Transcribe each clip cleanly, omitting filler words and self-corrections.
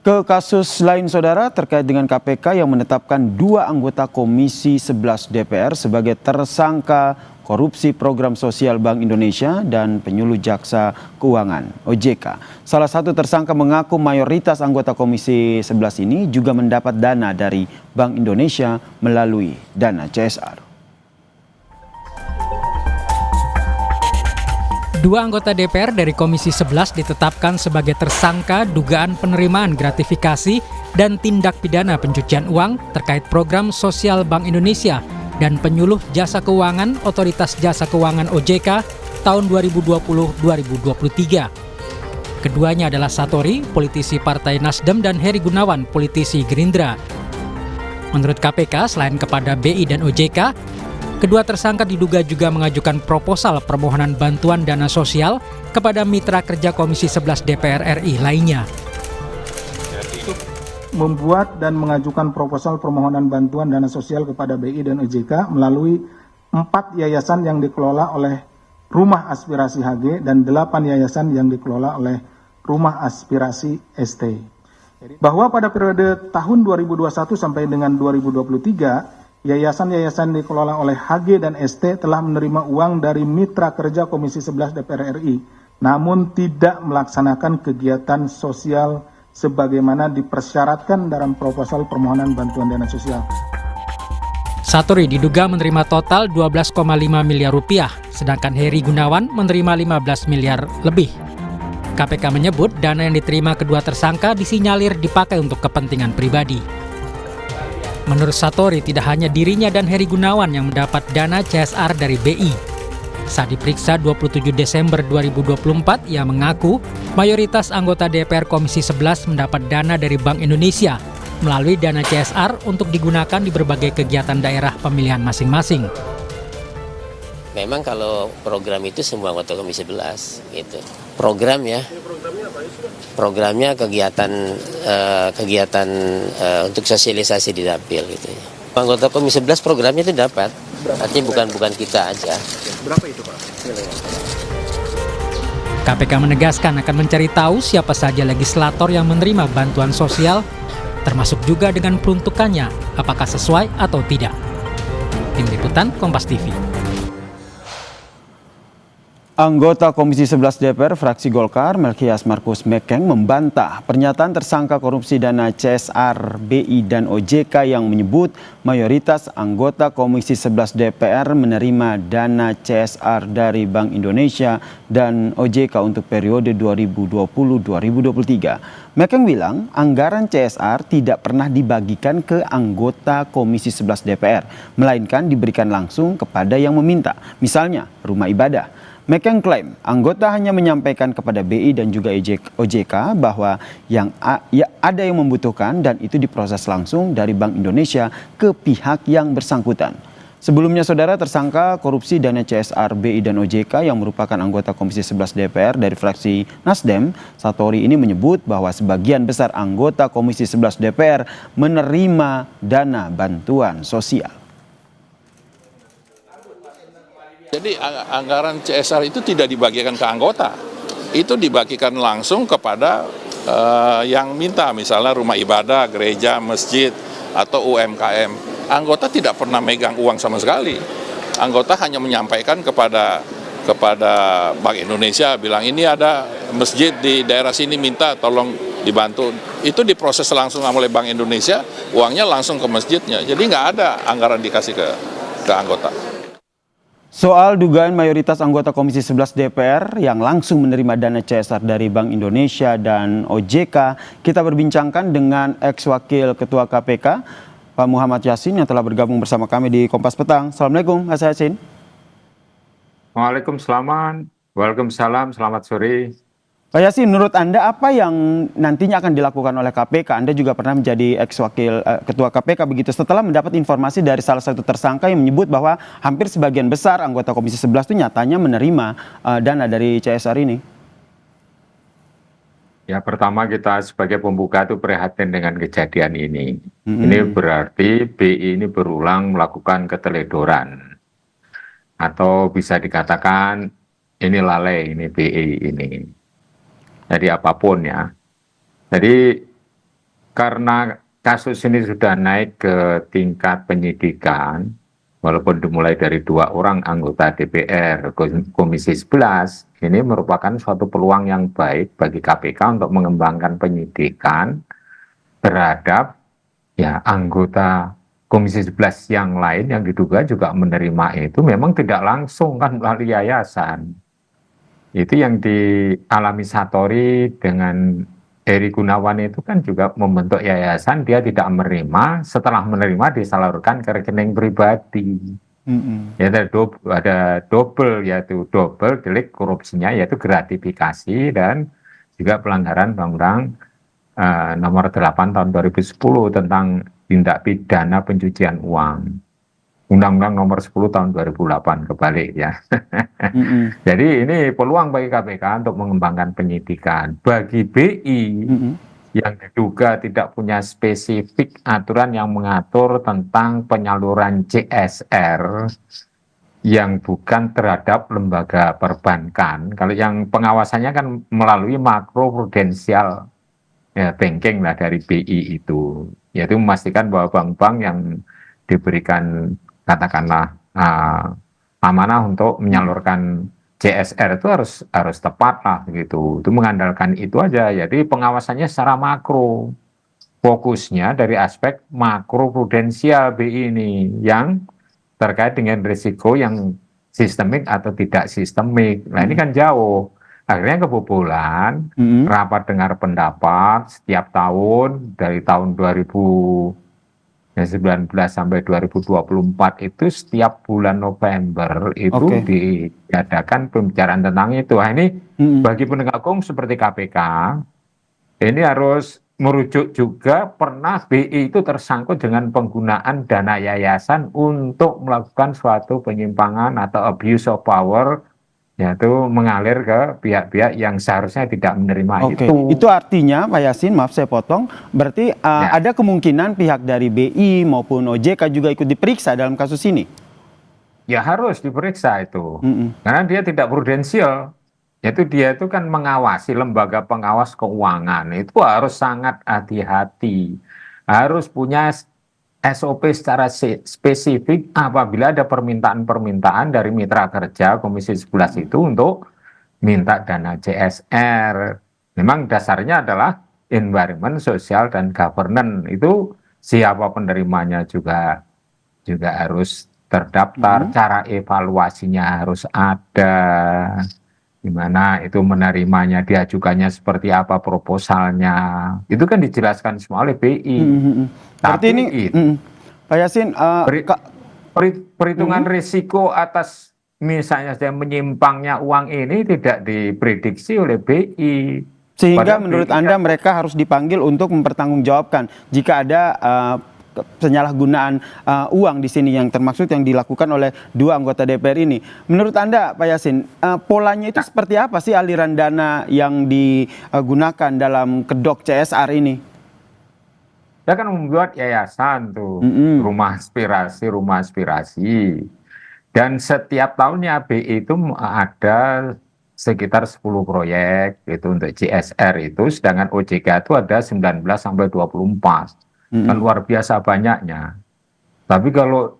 Ke kasus lain saudara terkait dengan KPK yang menetapkan 2 anggota Komisi 11 DPR sebagai tersangka korupsi program sosial Bank Indonesia dan penyuluh jaksa keuangan OJK. Salah satu tersangka mengaku mayoritas anggota Komisi 11 ini juga mendapat dana dari Bank Indonesia melalui dana CSR. 2 anggota DPR dari Komisi 11 ditetapkan sebagai tersangka dugaan penerimaan gratifikasi dan tindak pidana pencucian uang terkait program sosial Bank Indonesia dan penyuluh jasa keuangan Otoritas Jasa Keuangan OJK tahun 2020-2023. Keduanya adalah Satori, politisi Partai Nasdem, dan Heri Gunawan, politisi Gerindra. Menurut KPK, selain kepada BI dan OJK, kedua tersangka diduga juga mengajukan proposal permohonan bantuan dana sosial kepada mitra kerja Komisi 11 DPR RI lainnya. Membuat dan mengajukan proposal permohonan bantuan dana sosial kepada BI dan OJK melalui 4 yayasan yang dikelola oleh Rumah Aspirasi HG dan 8 yayasan yang dikelola oleh Rumah Aspirasi ST. Bahwa pada periode tahun 2021 sampai dengan 2023, yayasan-yayasan dikelola oleh HG dan ST telah menerima uang dari mitra kerja Komisi 11 DPR RI, namun tidak melaksanakan kegiatan sosial sebagaimana dipersyaratkan dalam proposal permohonan bantuan dana sosial. Satori diduga menerima total 12,5 miliar rupiah, sedangkan Heri Gunawan menerima 15 miliar lebih. KPK menyebut dana yang diterima kedua tersangka disinyalir dipakai untuk kepentingan pribadi. Menurut Satori, tidak hanya dirinya dan Heri Gunawan yang mendapat dana CSR dari BI. Saat diperiksa 27 Desember 2024, ia mengaku mayoritas anggota DPR Komisi 11 mendapat dana dari Bank Indonesia melalui dana CSR untuk digunakan di berbagai kegiatan daerah pemilihan masing-masing. Memang kalau program itu semua anggota Komisi 11 gitu. Programnya kegiatan untuk sosialisasi di dapil gitu ya. Anggota Komisi 11 programnya itu dapat. Artinya bukan kita aja. Berapa itu, Pak? KPK menegaskan akan mencari tahu siapa saja legislator yang menerima bantuan sosial, termasuk juga dengan peruntukannya, apakah sesuai atau tidak. Tim Liputan Kompas TV. Anggota Komisi 11 DPR fraksi Golkar, Melkias Markus Mekeng, membantah pernyataan tersangka korupsi dana CSR, BI, dan OJK yang menyebut mayoritas anggota Komisi 11 DPR menerima dana CSR dari Bank Indonesia dan OJK untuk periode 2020-2023. Mekeng bilang anggaran CSR tidak pernah dibagikan ke anggota Komisi 11 DPR, melainkan diberikan langsung kepada yang meminta, misalnya rumah ibadah. Mekeng klaim anggota hanya menyampaikan kepada BI dan juga OJK bahwa ada yang membutuhkan dan itu diproses langsung dari Bank Indonesia ke pihak yang bersangkutan. Sebelumnya saudara, tersangka korupsi dana CSR, BI, dan OJK yang merupakan anggota Komisi 11 DPR dari fraksi Nasdem, Satori ini menyebut bahwa sebagian besar anggota Komisi 11 DPR menerima dana bantuan sosial. Jadi anggaran CSR itu tidak dibagikan ke anggota, itu dibagikan langsung kepada yang minta, misalnya rumah ibadah, gereja, masjid, atau UMKM. Anggota tidak pernah megang uang sama sekali. Anggota hanya menyampaikan kepada Bank Indonesia, bilang ini ada masjid di daerah sini minta tolong dibantu. Itu diproses langsung oleh Bank Indonesia, uangnya langsung ke masjidnya. Jadi nggak ada anggaran dikasih ke anggota. Soal dugaan mayoritas anggota Komisi 11 DPR yang langsung menerima dana CSR dari Bank Indonesia dan OJK, kita berbincangkan dengan ex-wakil Ketua KPK, Pak Muhammad Yasin yang telah bergabung bersama kami di Kompas Petang. Assalamualaikum, Mas Yasin. Waalaikumsalam, selamat sore. Pak Yasin, menurut Anda apa yang nantinya akan dilakukan oleh KPK? Anda juga pernah menjadi ex-wakil Ketua KPK begitu, setelah mendapat informasi dari salah satu tersangka yang menyebut bahwa hampir sebagian besar anggota Komisi 11 itu nyatanya menerima dana dari CSR ini. Ya, pertama kita sebagai pembuka itu prihatin dengan kejadian ini. Ini berarti BI ini berulang melakukan keteledoran. Atau bisa dikatakan ini lalai, ini BI ini. Jadi apapun ya. Jadi karena kasus ini sudah naik ke tingkat penyidikan, walaupun dimulai dari 2 orang anggota DPR Komisi 11, ini merupakan suatu peluang yang baik bagi KPK untuk mengembangkan penyidikan terhadap ya anggota Komisi 11 yang lain yang diduga juga menerima itu memang tidak langsung kan melalui yayasan. Itu yang dialami Satori dengan Heri Gunawan itu kan juga membentuk yayasan, dia tidak menerima, setelah menerima disalurkan ke rekening pribadi. Ya, ada double, yaitu double delik korupsinya, yaitu gratifikasi dan juga pelanggaran Undang-Undang nomor 8 tahun 2010 tentang tindak pidana pencucian uang. Undang-Undang nomor 10 tahun 2008 kebalik ya. Jadi ini peluang bagi KPK untuk mengembangkan penyidikan. Bagi BI yang diduga tidak punya spesifik aturan yang mengatur tentang penyaluran CSR yang bukan terhadap lembaga perbankan. Kalau yang pengawasannya kan melalui makroprudensial ya, banking lah dari BI itu, yaitu memastikan bahwa bank-bank yang diberikan katakanlah amanah untuk menyalurkan CSR itu harus tepat lah gitu. Itu mengandalkan itu aja. Jadi pengawasannya secara makro. Fokusnya dari aspek makro prudensial BI ini yang terkait dengan risiko yang sistemik atau tidak sistemik. Nah ini kan jauh. Akhirnya kebobolan rapat dengar pendapat setiap tahun dari tahun 2019 sampai 2024 itu setiap bulan November itu diadakan pembicaraan tentang itu. Nah, ini bagi penegak hukum seperti KPK ini harus merujuk juga pernah BI itu tersangkut dengan penggunaan dana yayasan untuk melakukan suatu penyimpangan atau abuse of power, yaitu mengalir ke pihak-pihak yang seharusnya tidak menerima itu. Itu artinya Pak Yasin, maaf saya potong, berarti ada kemungkinan pihak dari BI maupun OJK juga ikut diperiksa dalam kasus ini? Ya harus diperiksa itu, karena dia tidak prudensial. Yaitu dia itu kan mengawasi lembaga pengawas keuangan, itu harus sangat hati-hati, harus punya SOP secara spesifik apabila ada permintaan-permintaan dari mitra kerja Komisi 11 itu untuk minta dana CSR. Memang dasarnya adalah environment, sosial, dan governance. Itu siapa penerimanya juga harus terdaftar, cara evaluasinya harus ada, gimana itu menerimanya, diajukannya seperti apa proposalnya. Itu kan dijelaskan semua oleh BI. Tapi ini Pak Yasin, perhitungan risiko atas misalnya menyimpangnya uang ini tidak diprediksi oleh BI. Sehingga menurut Anda mereka harus dipanggil untuk mempertanggungjawabkan jika ada penyalahgunaan uang di sini yang termaksud yang dilakukan oleh 2 anggota DPR ini. Menurut Anda Pak Yasin, polanya itu seperti apa sih aliran dana yang digunakan dalam kedok CSR ini? Dia kan membuat yayasan tuh, rumah aspirasi. Dan setiap tahunnya BI itu ada sekitar 10 proyek itu untuk CSR itu, sedangkan OJK itu ada 19 sampai 24. Kan luar biasa banyaknya. Tapi kalau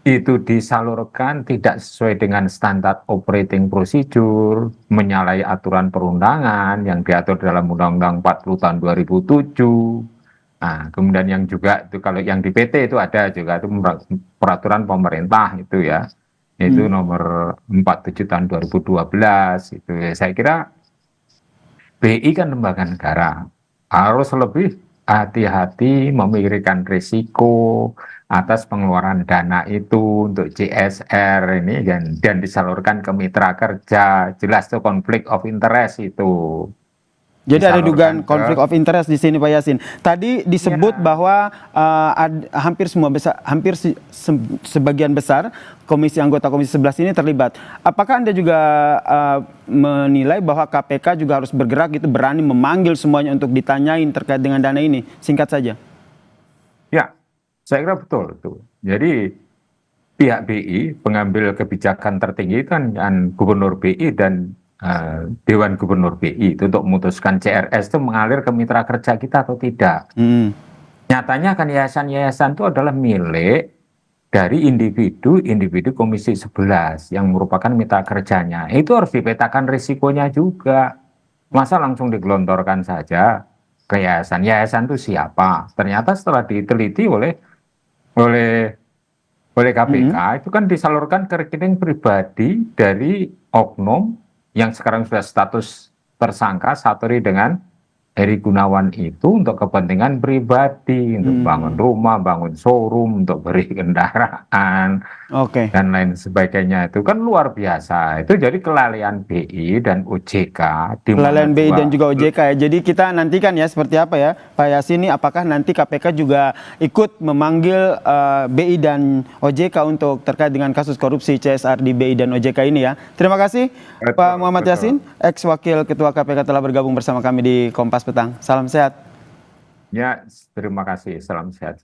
itu disalurkan tidak sesuai dengan standar operating procedure, menyalahi aturan perundangan yang diatur dalam Undang-Undang 40 tahun 2007. Nah, kemudian yang juga itu kalau yang di PT itu ada juga itu peraturan pemerintah itu ya. Itu nomor 47 tahun 2012 itu. Ya, saya kira BI kan lembaga negara. Harus lebih hati-hati memikirkan risiko atas pengeluaran dana itu untuk CSR ini dan disalurkan ke mitra kerja. Jelas tuh konflik of interest itu. Jadi ada dugaan konflik of interest di sini Pak Yasin. Tadi disebut bahwa hampir sebagian besar anggota Komisi 11 ini terlibat. Apakah Anda juga menilai bahwa KPK juga harus bergerak gitu, berani memanggil semuanya untuk ditanyain terkait dengan dana ini? Singkat saja. Ya, saya kira betul tuh. Jadi pihak BI pengambil kebijakan tertinggi kan Gubernur BI dan Dewan Gubernur BI itu untuk memutuskan CRS itu mengalir ke mitra kerja kita atau tidak. Nyatanya kan yayasan-yayasan itu adalah milik dari individu Komisi 11 yang merupakan mitra kerjanya. Itu harus dipetakan risikonya juga. Masa langsung digelontorkan saja ke yayasan. Yayasan itu siapa? Ternyata setelah diteliti oleh KPK itu kan disalurkan ke rekening pribadi dari oknum yang sekarang sudah status tersangka Satori dengan Heri Gunawan itu untuk kepentingan pribadi, untuk bangun rumah, bangun showroom, untuk beri kendaraan, dan lain sebagainya. Itu kan luar biasa. Itu jadi kelalaian BI dan OJK. Kelalaian BI dan juga OJK ya. Jadi kita nantikan ya seperti apa ya Pak Yasin, apakah nanti KPK juga ikut memanggil BI dan OJK untuk terkait dengan kasus korupsi CSR di BI dan OJK ini ya. Terima kasih Pak Muhammad Yasin, ex-wakil Ketua KPK telah bergabung bersama kami di Kompas Petang. Salam sehat. Ya, terima kasih. Salam sehat.